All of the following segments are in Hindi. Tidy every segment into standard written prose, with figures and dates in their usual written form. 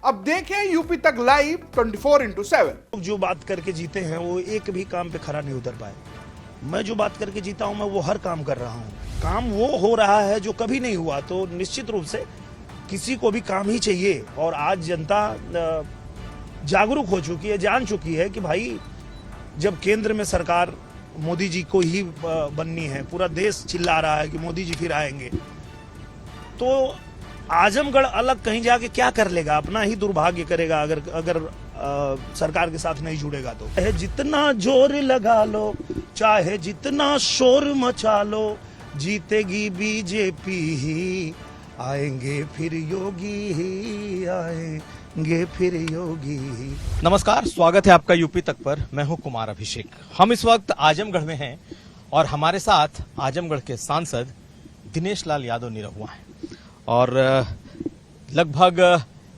अब देखें यूपी तक लाइव 24/7। जो बात करके जीते हैं वो एक भी काम पे खरा नहीं उतर पाए। मैं जो बात करके जीता हूं मैं वो हर काम कर रहा हूं। काम वो हो रहा है जो कभी नहीं हुआ, तो निश्चित रूप से किसी को भी काम ही चाहिए। और आज जनता जागरूक हो चुकी है, जान चुकी है कि भाई जब केंद्र में सरकार मोदी जी को ही बननी है, पूरा देश चिल्ला रहा है कि मोदी जी फिर आएंगे, तो आजमगढ़ अलग कहीं जाके क्या कर लेगा, अपना ही दुर्भाग्य करेगा अगर सरकार के साथ नहीं जुड़ेगा तो। चाहे जितना जोर लगा लो, चाहे जितना शोर मचा लो, जीतेगी बीजेपी ही, आएंगे फिर योगी ही, आएंगे फिर योगी ही। नमस्कार, स्वागत है आपका यूपी तक पर। मैं हूं कुमार अभिषेक। हम इस वक्त आजमगढ़ में हैं और हमारे साथ आजमगढ़ के सांसद दिनेश लाल यादव निरहुआ हैं और लगभग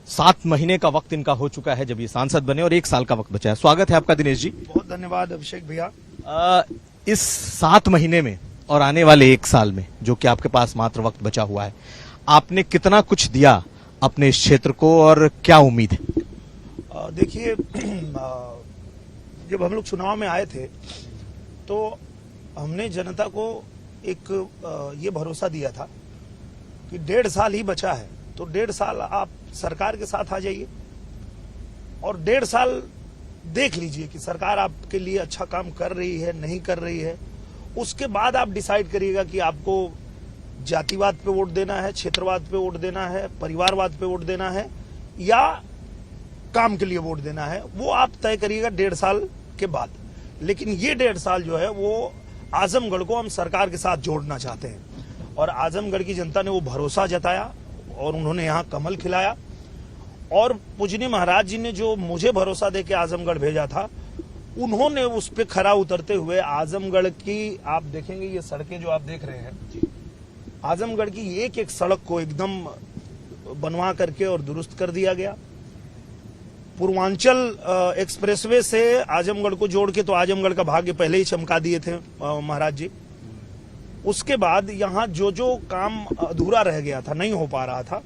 7 महीने का वक्त इनका हो चुका है जब ये सांसद बने और 1 साल का वक्त बचा है। स्वागत है आपका दिनेश जी। बहुत धन्यवाद अभिषेक भैया। इस 7 महीने में और आने वाले 1 साल में जो कि आपके पास मात्र वक्त बचा हुआ है, आपने कितना कुछ दिया अपने इस क्षेत्र को और क्या उम्मीद है? देखिए, जब हम लोग चुनाव में आए थे तो हमने जनता को एक ये भरोसा दिया था कि 1.5 साल ही बचा है, तो 1.5 साल आप सरकार के साथ आ जाइए और 1.5 साल देख लीजिए कि सरकार आपके लिए अच्छा काम कर रही है नहीं कर रही है। उसके बाद आप डिसाइड करिएगा कि आपको जातिवाद पे वोट देना है, क्षेत्रवाद पे वोट देना है, परिवारवाद पे वोट देना है या काम के लिए वोट देना है। वो आप तय करिएगा 1.5 साल के बाद। लेकिन ये 1.5 साल जो है वो आजमगढ़ को हम सरकार के साथ जोड़ना चाहते हैं और आजमगढ़ की जनता ने वो भरोसा जताया और उन्होंने यहाँ कमल खिलाया। और पूजनीय महाराज जी ने जो मुझे भरोसा देके आजमगढ़ भेजा था, उन्होंने उस पे खरा उतरते हुए आजमगढ़ की, आप देखेंगे ये सड़कें जो आप देख रहे हैं, आजमगढ़ की एक एक सड़क को एकदम बनवा करके और दुरुस्त कर दिया गया। पूर्वांचल एक्सप्रेसवे से आजमगढ़ को जोड़ के तो आजमगढ़ का भाग्य पहले ही चमका दिए थे महाराज जी। उसके बाद यहाँ जो जो काम अधूरा रह गया था, नहीं हो पा रहा था,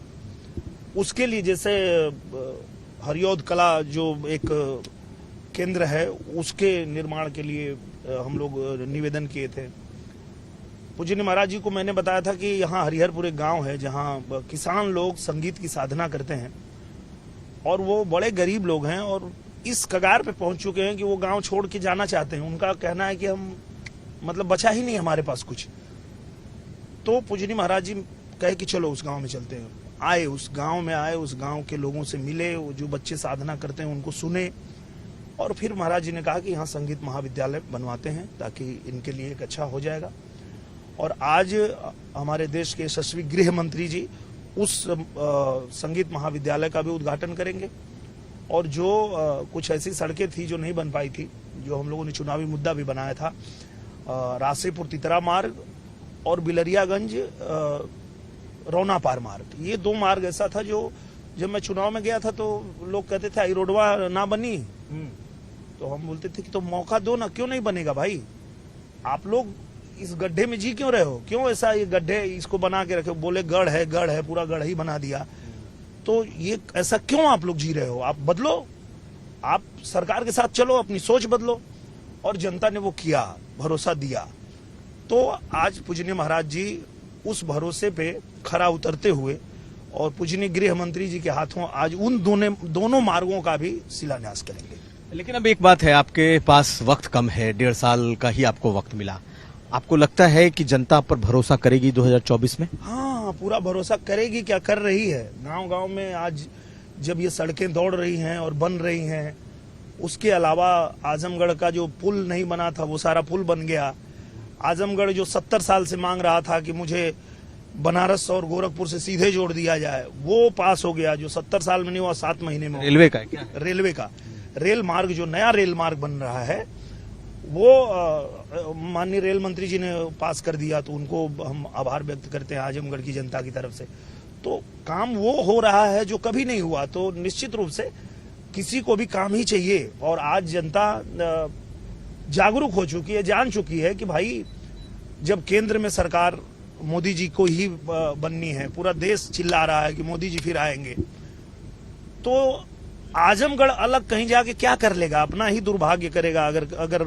उसके लिए जैसे हरियोद कला जो एक केंद्र है उसके निर्माण के लिए हम लोग निवेदन किए थे। पूजनीय महाराज जी को मैंने बताया था कि यहाँ हरिहरपुर एक गांव है जहाँ किसान लोग संगीत की साधना करते हैं और वो बड़े गरीब लोग हैं और इस कगार पे पहुंच चुके हैं कि वो गांव छोड़ के जाना चाहते हैं। उनका कहना है कि हम मतलब बचा ही नहीं हमारे पास कुछ। तो पूजनीय महाराज जी कहे कि चलो उस गांव में चलते हैं। आए, उस गांव में आए, उस गांव के लोगों से मिले, जो बच्चे साधना करते हैं उनको सुने और फिर महाराज जी ने कहा कि यहाँ संगीत महाविद्यालय बनवाते हैं ताकि इनके लिए एक अच्छा हो जाएगा। और आज हमारे देश के यशस्वी गृह मंत्री जी उस संगीत महाविद्यालय का भी उद्घाटन करेंगे। और जो कुछ ऐसी सड़कें थी जो नहीं बन पाई थी, जो हम लोगों ने चुनावी मुद्दा भी बनाया था, रासेपुर तितरा मार्ग और बिलरियागंज रौनापार मार्ग, ये 2 मार्ग ऐसा था जो जब मैं चुनाव में गया था तो लोग कहते थे आई रोडवा ना बनी, तो हम बोलते थे कि तो मौका दो ना, क्यों नहीं बनेगा भाई, आप लोग इस गड्ढे में जी क्यों रहे हो, क्यों ऐसा ये गड्ढे इसको बना के रखे। बोले गढ़ है, पूरा गढ़ ही बना दिया, तो ये ऐसा क्यों आप लोग जी रहे हो, आप बदलो, आप सरकार के साथ चलो, अपनी सोच बदलो। और जनता ने वो किया, भरोसा दिया। तो आज पूजनीय महाराज जी उस भरोसे पे खरा उतरते हुए और पूजनीय गृह मंत्री जी के हाथों आज उन दोनों मार्गों का भी शिलान्यास करेंगे। लेकिन अब एक बात है, आपके पास वक्त कम है, 1.5 साल का ही आपको वक्त मिला। आपको लगता है कि जनता पर भरोसा करेगी 2024 में? हाँ, पूरा भरोसा करेगी, क्या कर रही है। गांव गांव में आज जब ये सड़कें दौड़ रही हैं और बन रही हैं, उसके अलावा आजमगढ़ का जो पुल नहीं बना था वो सारा पुल बन गया। आजमगढ़ जो 70 साल से मांग रहा था कि मुझे बनारस और गोरखपुर से सीधे जोड़ दिया जाए, वो पास हो गया, जो 70 साल में नहीं हुआ 7 महीने में। रेलवे का क्या? रेलवे का रेल मार्ग, जो नया रेल मार्ग बन रहा है वो माननीय रेल मंत्री जी ने पास कर दिया, तो उनको हम आभार व्यक्त करते हैं आजमगढ़ की जनता की तरफ से। तो काम वो हो रहा है जो कभी नहीं हुआ, तो निश्चित रूप से किसी को भी काम ही चाहिए। और आज जनता जागरूक हो चुकी है, जान चुकी है कि भाई जब केंद्र में सरकार मोदी जी को ही बननी है, पूरा देश चिल्ला रहा है कि मोदी जी फिर आएंगे, तो आजमगढ़ अलग कहीं जाके क्या कर लेगा, अपना ही दुर्भाग्य करेगा अगर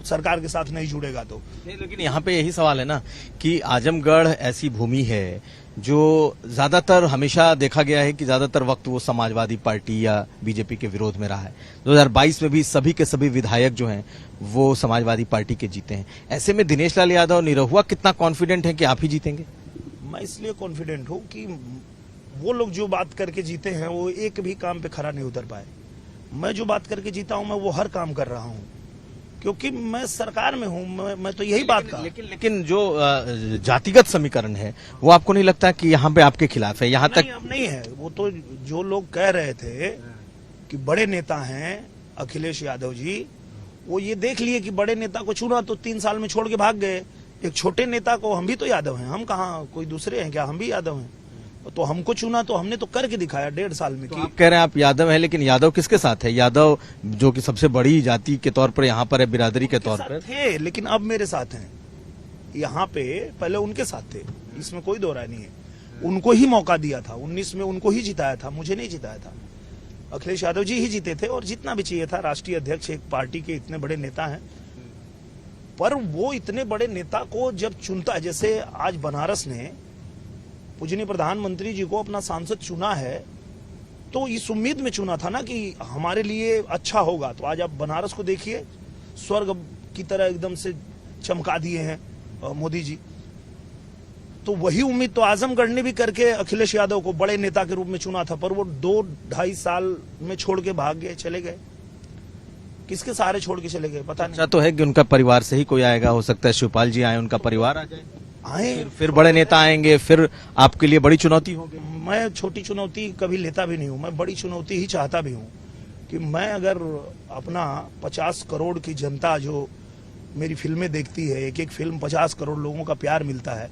सरकार के साथ नहीं जुड़ेगा तो। नहीं, लेकिन यहाँ पे यही सवाल है ना कि आजमगढ़ ऐसी भूमि है जो ज्यादातर हमेशा देखा गया है कि ज्यादातर वक्त वो समाजवादी पार्टी या बीजेपी के विरोध में रहा है। 2022 में भी सभी के सभी विधायक जो हैं वो समाजवादी पार्टी के जीते हैं। ऐसे में दिनेश लाल यादव निरहुआ कितना कॉन्फिडेंट है कि आप ही जीतेंगे? मैं इसलिए कॉन्फिडेंट हूं कि वो लोग जो बात करके जीते हैं वो एक भी काम पे खरा नहीं उतर पाए। मैं जो बात करके जीता हूं मैं वो हर काम कर रहा हूं, क्योंकि मैं सरकार में हूं। मैं तो यही बात कहा। लेकिन जो जातिगत समीकरण है वो आपको नहीं लगता कि यहाँ पे आपके खिलाफ है? यहाँ तक अब नहीं है। वो तो जो लोग कह रहे थे कि बड़े नेता हैं अखिलेश यादव जी, वो ये देख लिए कि बड़े नेता को चुना तो 3 साल में छोड़ के भाग गए। एक छोटे नेता को, हम भी तो यादव हैं, हम कहाँ कोई दूसरे हैं क्या, हम भी यादव हैं। तो हमको चुना तो हमने तो करके दिखाया 1.5 साल में। तो आप कह रहे हैं आप यादव हैं, लेकिन यादव किसके साथ है? यादव जो कि सबसे बड़ी जाति के तौर पर यहाँ पर है, बिरादरी के तौर पर थे, लेकिन अब मेरे साथ हैं यहाँ पे। पहले उनके साथ थे, इसमें कोई दो राय नहीं है। उनको ही मौका दिया था 19 में, उनको ही जिताया था, मुझे नहीं जिताया था। अखिलेश यादव जी ही जीते थे और जितना भी चाहिए था। राष्ट्रीय अध्यक्ष एक पार्टी के इतने बड़े नेता हैं, पर वो इतने बड़े नेता को जब चुनता है, जैसे आज बनारस ने पूजनीय प्रधानमंत्री जी को अपना सांसद चुना है, तो इस उम्मीद में चुना था ना कि हमारे लिए अच्छा होगा। तो आज आप बनारस को देखिए, स्वर्ग की तरह एकदम से चमका दिए हैं मोदी जी। तो वही उम्मीद तो आजमगढ़ ने भी करके अखिलेश यादव को बड़े नेता के रूप में चुना था, पर वो 2-2.5 साल में छोड़ के भाग गए, चले गए। किसके सहारे छोड़ के चले गए पता नहीं। अच्छा तो है कि उनका परिवार से ही कोई आएगा, हो सकता है शिवपाल जी आए, उनका परिवार आ जाए, आए फिर बड़े नेता आएंगे, फिर आपके लिए बड़ी चुनौती होगी। मैं छोटी चुनौती कभी लेता भी नहीं हूं, मैं बड़ी चुनौती ही चाहता भी हूं कि मैं अगर अपना 50 करोड़ की जनता जो मेरी फिल्में देखती है, एक एक फिल्म 50 करोड़ लोगों का प्यार मिलता है,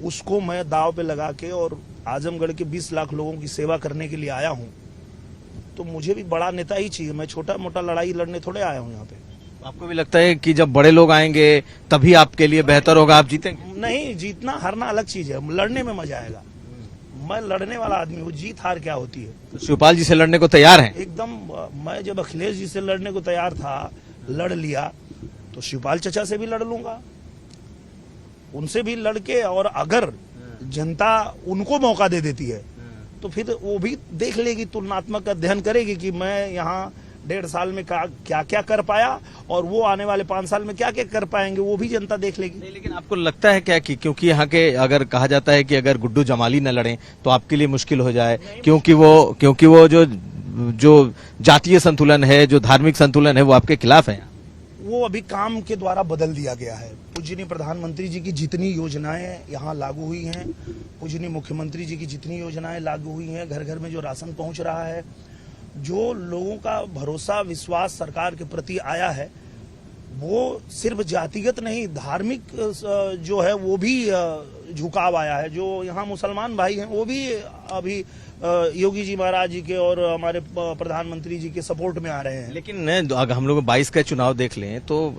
उसको मैं दाव पे लगा के और आजमगढ़ के 20 लाख लोगों की सेवा करने के लिए आया हूं, तो मुझे भी बड़ा नेता ही चाहिए। मैं छोटा मोटा लड़ाई लड़ने थोड़े आया हूं यहाँ पे। आपको भी लगता है कि जब बड़े लोग आएंगे तभी आपके लिए बेहतर होगा, आप जीतेंगे? नहीं, जीतना हारना अलग चीज है, लड़ने में मजा आएगा। मैं लड़ने वाला आदमी हूँ, जीत हार क्या होती है। तो शिवपाल जी से लड़ने को तैयार हैं? एकदम। मैं जब अखिलेश जी से लड़ने को तैयार था, लड़ लिया, तो शिवपाल चचा से भी लड़ लूंगा, उनसे भी लड़के। और अगर जनता उनको मौका दे देती है तो फिर वो भी देख लेगी, तुलनात्मक अध्ययन करेगी कि मैं यहाँ 1.5 साल में क्या क्या कर पाया और वो आने वाले 5 साल में क्या क्या कर पाएंगे, वो भी जनता देख लेगी। नहीं, लेकिन आपको लगता है क्या कि क्योंकि यहाँ के अगर कहा जाता है कि अगर गुड्डू जमाली न लड़े तो आपके लिए मुश्किल हो जाए, क्योंकि वो जो जातीय संतुलन है, जो धार्मिक संतुलन है, वो आपके खिलाफ है? वो अभी काम के द्वारा बदल दिया गया है। पूजनीय प्रधानमंत्री जी की जितनी योजनाएं यहाँ लागू हुई हैं, पूजनीय मुख्यमंत्री जी की जितनी योजनाएं लागू हुई हैं, घर घर में जो राशन पहुंच रहा है, जो लोगों का भरोसा विश्वास सरकार के प्रति आया है, वो सिर्फ जातिगत नहीं, धार्मिक जो है वो भी झुकाव आया है। जो यहाँ मुसलमान भाई हैं वो भी अभी योगी जी महाराज जी के और हमारे प्रधानमंत्री जी के सपोर्ट में आ रहे हैं। लेकिन अगर हम लोग 22 का चुनाव देख लें तो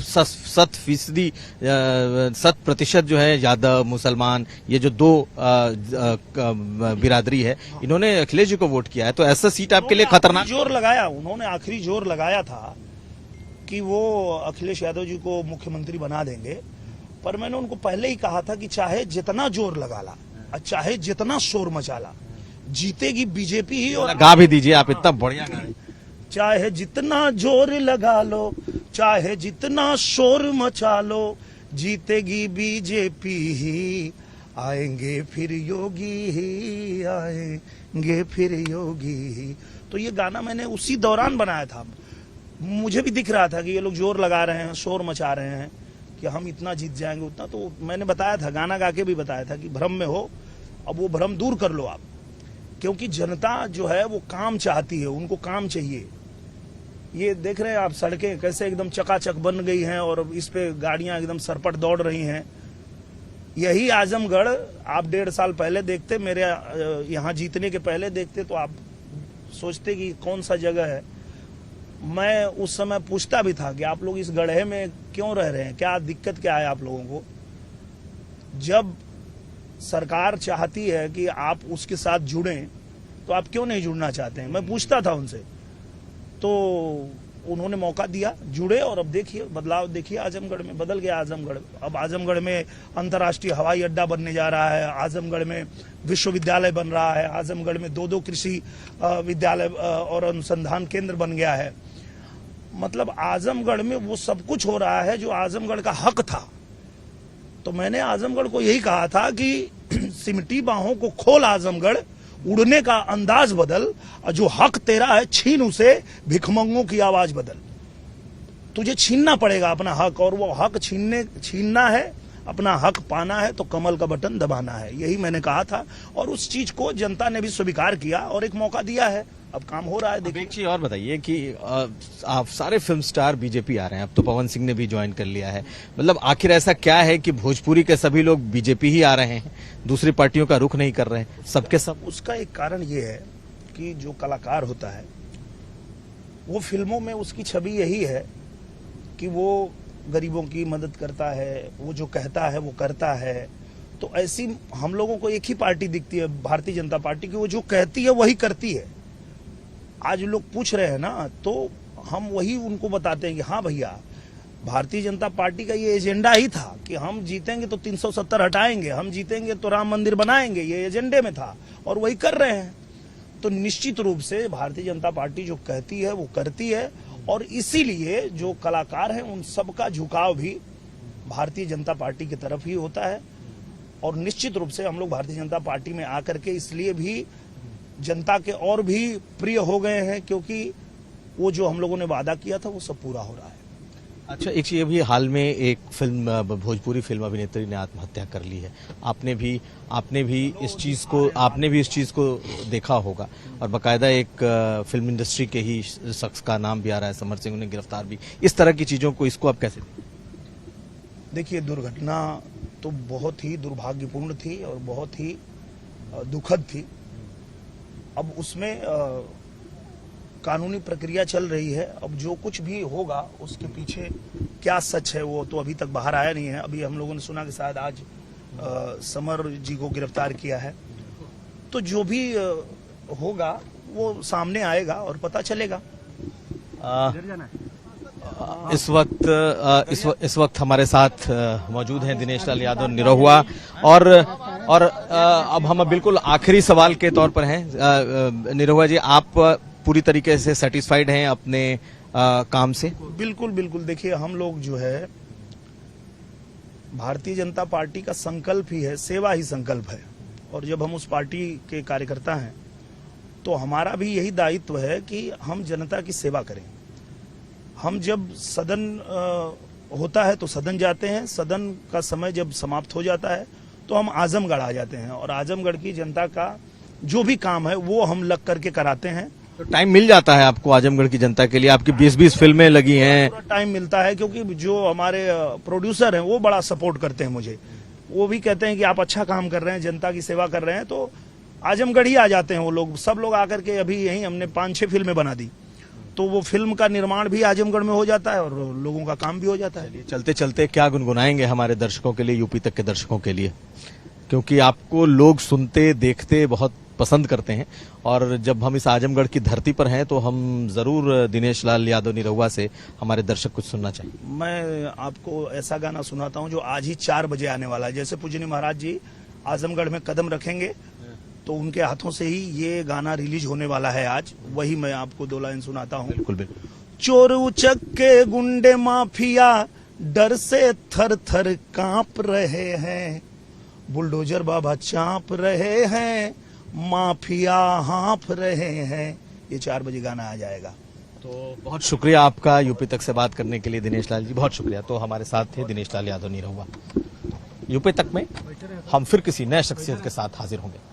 100% जो है यादव मुसलमान, ये जो दो बिरादरी है, इन्होंने अखिलेश जी को वोट किया है, तो ऐसा सीट आपके लिए खतरनाक? जोर लगाया, उन्होंने आखिरी जोर लगाया था कि वो अखिलेश यादव जी को मुख्यमंत्री बना देंगे, पर मैंने उनको पहले ही कहा था कि चाहे जितना जोर लगा ला, चाहे जितना शोर मचा ला, जीतेगी बीजेपी ही। और गा भी दीजिए आप, इतना बढ़िया गा। चाहे जितना जोर लगा लो, चाहे जितना शोर मचा लो, जीतेगी बीजेपी ही, आएंगे फिर योगी ही, आएंगे फिर योगी ही। तो ये गाना मैंने उसी दौरान बनाया था। मुझे भी दिख रहा था कि ये लोग जोर लगा रहे हैं, शोर मचा रहे हैं कि हम इतना जीत जाएंगे उतना, तो मैंने बताया था, गाना गा के भी बताया था कि भ्रम में हो, अब वो भ्रम दूर कर लो आप, क्योंकि जनता जो है वो काम चाहती है, उनको काम चाहिए। ये देख रहे हैं आप सड़कें कैसे एकदम चकाचक बन गई हैं और इस पे गाड़ियां एकदम सरपट दौड़ रही हैं। यही आजमगढ़ आप 1.5 साल पहले देखते, मेरे यहाँ जीतने के पहले देखते, तो आप सोचते कि कौन सा जगह है। मैं उस समय पूछता भी था कि आप लोग इस गड्ढे में क्यों रह रहे हैं, क्या दिक्कत क्या है आप लोगों को। जब सरकार चाहती है कि आप उसके साथ जुड़ें तो आप क्यों नहीं जुड़ना चाहते हैं, मैं पूछता था उनसे। तो उन्होंने मौका दिया, जुड़े, और अब देखिए बदलाव देखिए आजमगढ़ में, बदल गया आजमगढ़। अब आजमगढ़ में अंतर्राष्ट्रीय हवाई अड्डा बनने जा रहा है, आजमगढ़ में विश्वविद्यालय बन रहा है, आजमगढ़ में 2 कृषि विद्यालय और अनुसंधान केंद्र बन गया है। मतलब आजमगढ़ में वो सब कुछ हो रहा है जो आजमगढ़ का हक था। तो मैंने आजमगढ़ को यही कहा था कि सिमटी बाहों को खोल आजमगढ़, उड़ने का अंदाज बदल, और जो हक तेरा है छीन उसे, भिखमंगों की आवाज बदल। तुझे छीनना पड़ेगा अपना हक, और वो हक छीनना है, अपना हक पाना है तो कमल का बटन दबाना है, यही मैंने कहा था। और उस चीज को जनता ने भी स्वीकार किया और एक मौका दिया है, अब काम हो रहा है। देखिए एक चीज और बताइए कि आप सारे फिल्म स्टार बीजेपी आ रहे हैं, अब तो पवन सिंह ने भी ज्वाइन कर लिया है, मतलब आखिर ऐसा क्या है कि भोजपुरी के सभी लोग बीजेपी ही आ रहे हैं, दूसरी पार्टियों का रुख नहीं कर रहे हैं, सबके सब? उसका एक कारण ये है कि जो कलाकार होता है वो फिल्मों में उसकी छवि यही है कि वो गरीबों की मदद करता है, वो जो कहता है वो करता है। तो ऐसी हम लोगों को एक ही पार्टी दिखती है, भारतीय जनता पार्टी की, वो जो कहती है वही करती है। आज लोग पूछ रहे हैं ना, तो हम वही उनको बताते हैं कि हाँ भैया, भारतीय जनता पार्टी का ये एजेंडा ही था कि हम जीतेंगे तो 370 हटाएंगे, हम जीतेंगे तो राम मंदिर बनाएंगे, ये एजेंडे में था और वही कर रहे हैं। तो निश्चित रूप से भारतीय जनता पार्टी जो कहती है वो करती है, और इसीलिए जो कलाकार हैं उन सबका झुकाव भी भारतीय जनता पार्टी की तरफ ही होता है। और निश्चित रूप से हम लोग भारतीय जनता पार्टी में आकर के इसलिए भी जनता के और भी प्रिय हो गए हैं, क्योंकि वो जो हम लोगों ने वादा किया था वो सब पूरा हो रहा है। अच्छा, एक चीज अभी हाल में एक फिल्म, भोजपुरी फिल्म अभिनेत्री ने आत्महत्या कर ली है, आपने भी इस चीज को देखा होगा, और बकायदा एक फिल्म इंडस्ट्री के ही शख्स का नाम भी आ रहा है, समर सिंह, उन्हें गिरफ्तार भी। इस तरह की चीजों को, इसको आप कैसे देखिए, दुर्घटना तो बहुत ही दुर्भाग्यपूर्ण थी और बहुत ही दुखद थी। अब उसमें कानूनी प्रक्रिया चल रही है, अब जो कुछ भी होगा उसके पीछे क्या सच है वो तो अभी तक बाहर आया नहीं है। अभी हम लोगों ने सुना कि शायद आज समर जी को गिरफ्तार किया है, तो जो भी होगा वो सामने आएगा और पता चलेगा। इस वक्त हमारे साथ मौजूद हैं दिनेश लाल यादव निरहुआ, और अब हम बिल्कुल आखिरी सवाल के तौर पर हैं। निरहुआ जी, आप पूरी तरीके से सेटिस्फाइड हैं अपने काम से? बिल्कुल बिल्कुल। देखिए, हम लोग जो है भारतीय जनता पार्टी का संकल्प ही है, सेवा ही संकल्प है, और जब हम उस पार्टी के कार्यकर्ता हैं तो हमारा भी यही दायित्व है कि हम जनता की सेवा करें। हम जब सदन होता है तो सदन जाते हैं, सदन का समय जब समाप्त हो जाता है तो हम आजमगढ़ आ जाते हैं, और आजमगढ़ की जनता का जो भी काम है वो हम लग करके कराते हैं। तो टाइम मिल जाता है आपको आजमगढ़ की जनता के लिए? आपकी 20-20 फिल्में लगी हैं। पूरा टाइम मिलता है, क्योंकि जो हमारे प्रोड्यूसर हैं वो बड़ा सपोर्ट करते हैं मुझे। वो भी कहते हैं कि आप अच्छा काम कर रहे हैं, जनता की सेवा कर रहे हैं, तो आजमगढ़ ही आ जाते हैं वो लोग, सब लोग आकर के। अभी यहीं हमने 5-6 फिल्में बना दी, तो वो फिल्म का निर्माण भी आजमगढ़ में हो जाता है और लोगों का काम भी हो जाता है। चलते चलते क्या गुनगुनाएंगे हमारे दर्शकों के लिए, यूपी तक के दर्शकों के लिए, क्योंकि आपको लोग सुनते देखते बहुत पसंद करते हैं, और जब हम इस आजमगढ़ की धरती पर हैं तो हम जरूर दिनेश लाल यादव निरहुआ से हमारे दर्शक कुछ सुनना चाहिए। मैं आपको ऐसा गाना सुनाता हूं जो आज ही 4 बजे आने वाला है। जैसे पूजनीय महाराज जी आजमगढ़ में कदम रखेंगे तो उनके हाथों से ही ये गाना रिलीज होने वाला है आज, वही मैं आपको 2 लाइन सुनाता हूँ। बिल्कुल बिल्कुल। चोर उचक्के गुंडे माफिया डर से थर थर कांप रहे हैं, बुलडोजर बाबा चाँप रहे हैं, माफिया हाँफ रहे हैं। ये 4 बजे गाना आ जाएगा। तो बहुत शुक्रिया आपका यूपी तक से बात करने के लिए दिनेश लाल जी, बहुत शुक्रिया। तो हमारे साथ थे दिनेश लाल यादव निरहुआ। यूपी तक में हम फिर किसी नए शख्सियत के साथ हाजिर होंगे।